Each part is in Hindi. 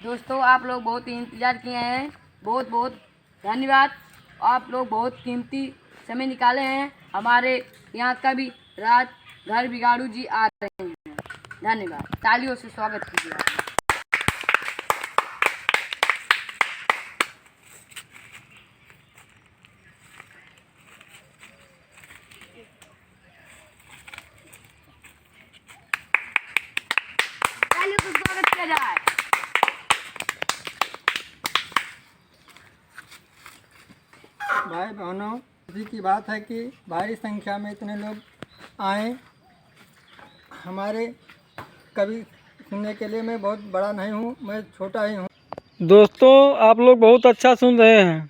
दोस्तों आप लोग बहुत ही इंतज़ार किए हैं, बहुत बहुत धन्यवाद। आप लोग बहुत कीमती समय निकाले हैं। हमारे यहाँ का भी रात घर बिगाड़ू जी आ रहे हैं। धन्यवाद, तालियों से स्वागत कीजिए। तालियों से स्वागत किया जाए। भाई बहनों, खुशी की बात है कि भारी संख्या में इतने लोग आए। हमारे कवि सुनने के लिए मैं बहुत बड़ा नहीं हूँ, मैं छोटा ही हूँ। दोस्तों आप लोग बहुत अच्छा सुन रहे हैं।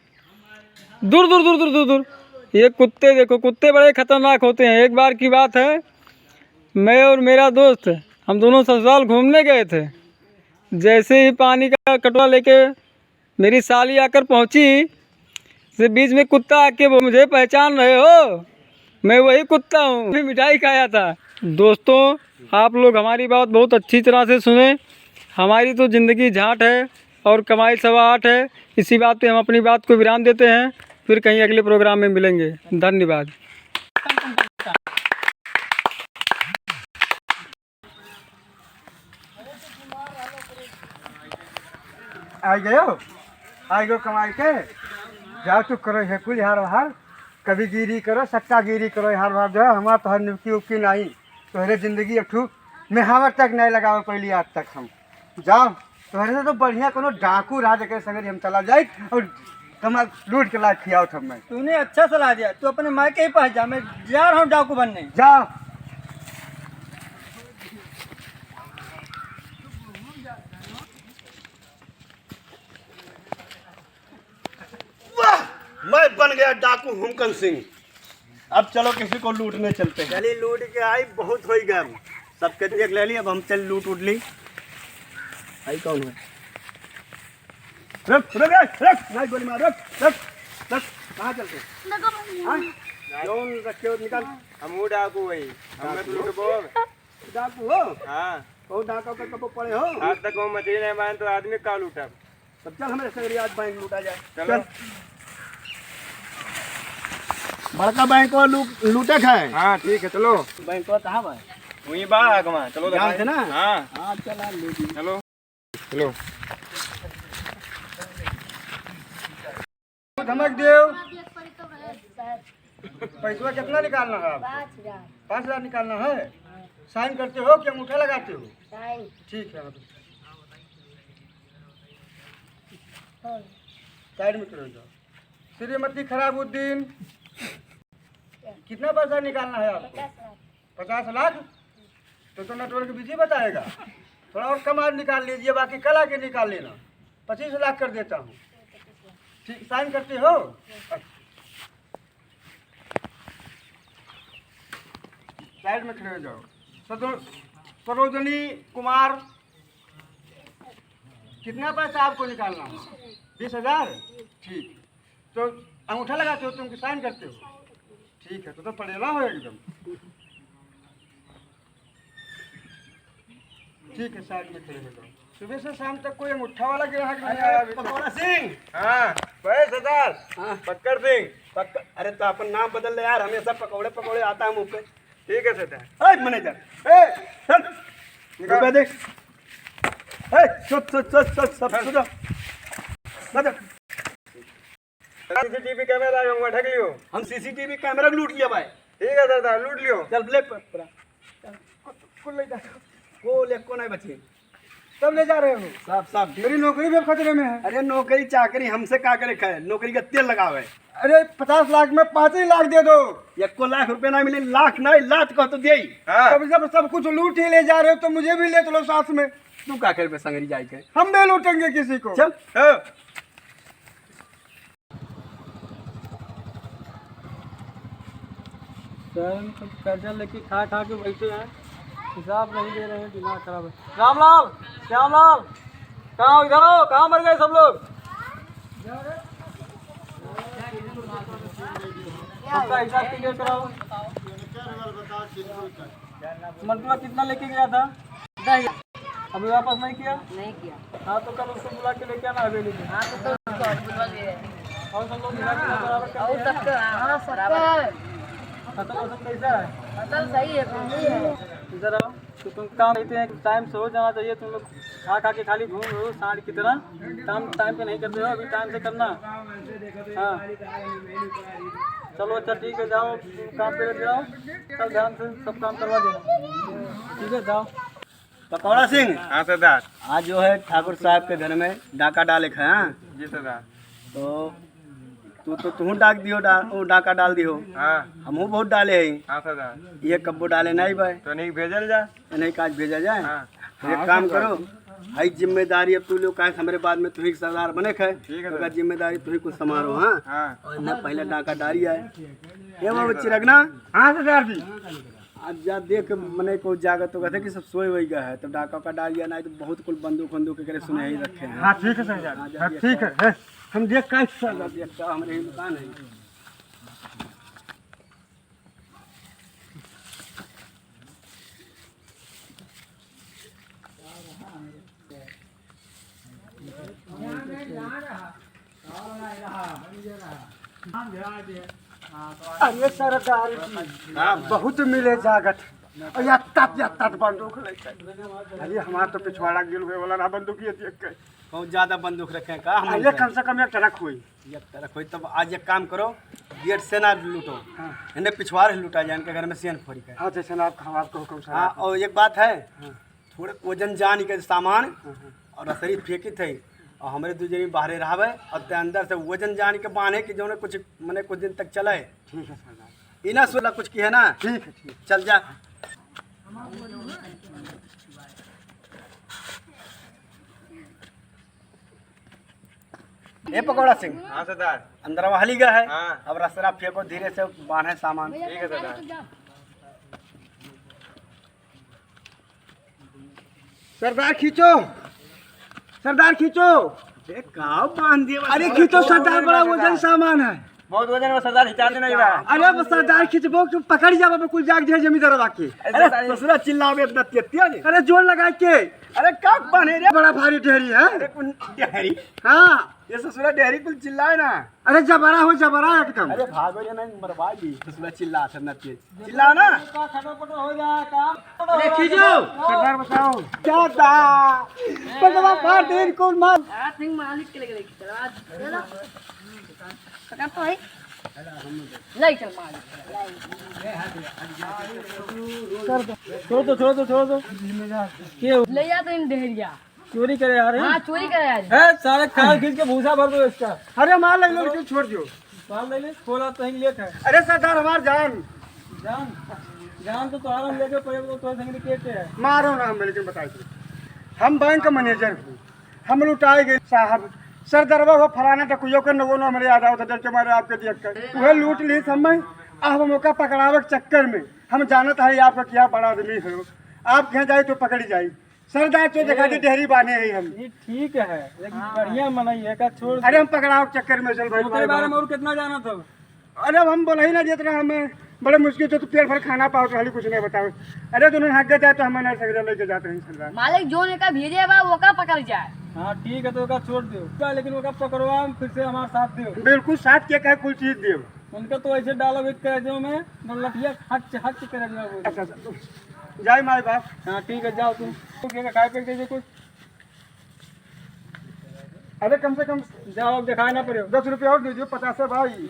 दूर दूर दूर दूर दूर दूर ये कुत्ते देखो, कुत्ते बड़े खतरनाक होते हैं। एक बार की बात है, मैं और मेरा दोस्त हम दोनों ससुराल घूमने गए थे। जैसे ही पानी का कटोरा लेके मेरी साली आकर पहुंची, से बीच में कुत्ता आके वो मुझे पहचान रहे हो, मैं वही कुत्ता हूँ, मैं मिठाई खाया था। दोस्तों आप लोग हमारी बात बहुत अच्छी तरह से सुने। हमारी तो ज़िंदगी झाट है और कमाई 8.25 है। इसी बात पे हम अपनी बात को विराम देते हैं। फिर कहीं अगले प्रोग्राम में मिलेंगे। धन्यवाद। आ गयो कमाई के जाओ चुप करो है कुल हार हार कभी गिरी करो सट्टा गिरी करो हार हार जो हमारा तो हर निपकी उबकी नहीं तोहरे जिंदगी अठू मेहावत तक नहीं लगाओ पहली आज तक हम जाओ तोहरे से तो बढ़िया कोनो डाकू राज के संगे हम चला जाए और कमा लूट के ला खियाओ सब मैं। तूने अच्छा सलाह दिया, तू अपने माँ के ही पास जा, मैं जा रहा हूँ डाकू बनने। जाओ मैं बन गया डाकू हुमकन सिंह। अब चलो किसी को लूटने चलते हैं। चली लूट के आई, बहुत हो गया, सबके देख ले ली, अब हम चल लूट उठ ली। आई कौन है? रुक रुक रुक नहीं गोली मार, रुक रुक रुक। कहाँ चलते हाँ? कौन रखे हो निकाल। हम डाकू वही हमें लूटबो। डाकू हो? हाँ बहुत डाका का कपो पड़े हो। आज तक वो मछली नहीं बांध तो आदमी का लूटा। तब चल हमारे सगरी आज बैंक लूटा जाए। चलो बड़का बैंक को लूटे खाए। हाँ ठीक है चलो। बैंक को कहाँ बा? वही बाग वहाँ चलो ध्यान से ना। हाँ हाँ चला ले ली। चलो चलो। धमक देव पैसा कितना निकालना है आपको? 5,000 निकालना है। साइन करते हो कि अंगूठा लगाते हो? ठीक है साइड में करो जाओ। श्रीमती खराबुद्दीन कितना पैसा निकालना है आपको? 50 लाख। तो नेटवर्क बिजी बताएगा, थोड़ा और कम आज निकाल लीजिए, बाकी कल आके निकाल लेना। 25 लाख कर देता हूँ। ठीक साइन करते हो? साइड में खड़े हो जाओ। सरोजनी कुमार कितना पैसा आपको निकालना है? 20,000। ठीक, तो अंगूठा लगाते हो तुम, साइन करते हो? ठीक है, तो पड़ेगा हो एकदम। ठीक है, साइड में खड़े हो जाओ। सुबह से शाम तक कोई अंगूठा वाला ग्राहक नहीं आया अभी तक। पकौड़ा सिंह। हाँ भाई सरदार। हाँ। पक्कर सिंह। अरे तो अपन नाम बदल ले यार, हमेशा पकौड़े पकौड़े आता है मुँह पे। ठीक है सरदार। मैनेजर रुपया देख। सीसीटीवी कैमरा लगाऊंगा, ढक लियो। हम सीसीटीवी कैमरा लूट लिया भाई। ठीक है सरदार, लूट लियो। चल ले को ले को नहीं बची। सब ले जा रहे हो? साहब साहब मेरी नौकरी भी अब खतरे में है। अरे नौकरी चाकरी हमसे का करे खाए, नौकरी का तेल लगावे। अरे 50 लाख में 5 ही लाख दे दो। 1 लाख रुपए ना मिले, लाख नहीं लाख कह तो दे। हाँ तब जब सब कुछ लूट ही ले जा रहे हो तो मुझे भी ले चलो साथ में। तू का करे संगरी जाए के? हम भी लूटेंगे किसी को। चल हाँ। कर्जा लेके खा खा के बैठे हैं, हिसाब नहीं दे रहे हैं, दिमाग खराब है। रामलाल, श्यामलाल, कहाँ हो? इधर हो, कहाँ मर गए सब लोग? सबका हिसाब क्लियर कराओ। मंटुआ कितना लेके गया था? 10,000। अभी वापस नहीं किया? नहीं किया। हाँ तो कल उसको बुला के लेके आना हवेली में। हाँ तो उसको हॉस्पिटल ले गए। और सब लोग मिला के बराबर कर और दिया? सबका हाँ बराबर। फसल वसल कैसा है? फसल सही है, सही है। इधर आओ। तो तुम काम करते हैं टाइम से हो जाना चाहिए। तुम लोग खा खा के खाली घूम रहे हो सांड की तरह। काम टाइम पे नहीं करते हो, अभी टाइम से करना। हाँ चलो अच्छा ठीक है, जाओ काम पे लग जाओ, कल ध्यान से सब काम करवा देना। ठीक है जाओ। पकौड़ा सिंह, हाँ सरदार। आज जो है ठाकुर साहब के घर में डाका डाले खे। हाँ जी सरदार। तो तू डाक दियो, वो डाका डाल दियो। हाँ हमहू बहुत डाले हैं। हाँ सरदार। ये कब्बो डाले नहीं भाई, तो नहीं भेजल जा। नहीं काज भेजा जाए। हाँ तो एक काम करो, हई जिम्मेदारी अब तू लोग का हमारे बाद में तू ही सरदार बने खे। ठीक है तो सर। जिम्मेदारी तू ही कुछ समारो। हाँ हाँ और न पहले डाका डारी आए ये बाबू चिरगना। हाँ सरदार जी। आज जा देख मने को जागत तो कहते कि सब सोए वही गए है, तो डाका का डारिया नहीं तो बहुत कुल बंदूक वंदूक के सुने ही रखे हैं। हाँ ठीक है सरदार, हाँ ठीक है, हम देख का चलो देखता हूँ, हमारे ही दुकान है। अरे सरदार जी, बहुत मिले जागत और या बंदूक लेके। अरे हमार तो पिछवाड़ा गिर हुए वाला ना बंदूक ये देख के। बहुत ज्यादा बंदूक रखे हैं का हम ये कम से कम एक टरक हुई। ये तरह कोई। तब आज एक काम करो, गेट से ना लूटो, इन्हें पिछवाड़ लूटा जाए, इनके घर में सेन फोड़ी का। हाँ जैसे ना आपको हुक्म सर। हाँ और एक बात है, थोड़े वजन जान के सामान और रसरी फेंकी थे और हमारे दू जनी बाहरे रहे और ते अंदर से वजन जान के बांधे कि जो कुछ मने कुछ दिन तक चले। ठीक है सरदार, इना सोला कुछ की है ना। ठीक है ठीक। चल जा। ए पकौड़ा सिंह, हाँ सरदार। अंदर वहाली गया है। हाँ। अब रसरा फेंको धीरे से, बांधे सामान। ठीक है सरदार। सरदार खींचो, सरदार खींचो। का बांध दिए। अरे खींचो सरदार, बड़ा वजन सामान है। बहुत वजन है सरदार, हिचा देना ही बा। अरे बस सरदार खींचबो तुम पकड़ जाओ कुल जाग जाए जमींदार बाकी। अरे ससुरा चिल्लावे इतना तेतिया ने। अरे जोर लगा के। अरे का बांधे रे। बड़ा भारी ढेरी है। अरे कुल डेहरी, हाँ ये ससुरा डेहरी कुल चिल्लाए ना। अरे जबरा हो जबरा एकदम। अरे भागो रे नहीं मरवाई दी। ससुरा चिल्ला था ना तेज। चिल्ला ना। खटापट हो जाए काम। अरे खींचो सरदार, बताओ क्या था बगवा फाड़ दिन कौन मार। सिंह मालिक के लगे चला चलो पकड़ तो है नहीं चल मालिक। छोड़ दो ये ले जा तो इन डेहरिया। चोरी करे यार। हाँ चोरी करे आज। है सारे खाल खींच के भूसा भर दो इसका। अरे मार लग लो क्यों छोड़ दियो। साल ले ले खोला तो ही लेट है। अरे सरदार हमार जान जान तो तुम्हारा हम लेके पड़े तो तुम्हारे संग केटे है। मारो ना, हम लेकिन बताइए हम बैंक का मैनेजर हूँ, हम लुटाए गए साहब। सरदारवा वो फलाना था कुयो के नगो हमारे याद आओ डर के मारे आपके देख कर वह लूट ली समय। अब मौका पकड़ावे के चक्कर में हम जानत है आपका क्या बड़ा आदमी हो, आप कहीं जाए तो पकड़ी जाए। सरदार तो देखा दी डेहरी बांधे है हम। ये ठीक है लेकिन बढ़िया मनाई है का छोड़। अरे हम पकड़ाव के चक्कर में चल तेरे बारे भाई। में और कितना जाना था? अरे अब हम बोला ही ना देते रहे हमें बड़े मुश्किल से तो पेट भर खाना पाओ तो हाली कुछ नहीं बताओ। अरे दोनों हक जाए तो हमें नहीं सकते लेके जाते हैं सरदार। मालिक जो ने का भेजे बा वो का पकड़ जाए। हाँ ठीक है तो का छोड़ दो लेकिन वो पकड़वा फिर से हमारे साथ दो। बिल्कुल साथ के कहे कुल चीज दियो। उनका तो ऐसे डालो कर दो में लठिया हट कर दिया। अच्छा जाए माए बाप। हाँ ठीक है जाओ तुम खाए पे दीजिए कुछ। अरे कम से कम जाओ अब दिखाए ना पड़े। 10 रुपये और दीजिए 50 है भाई।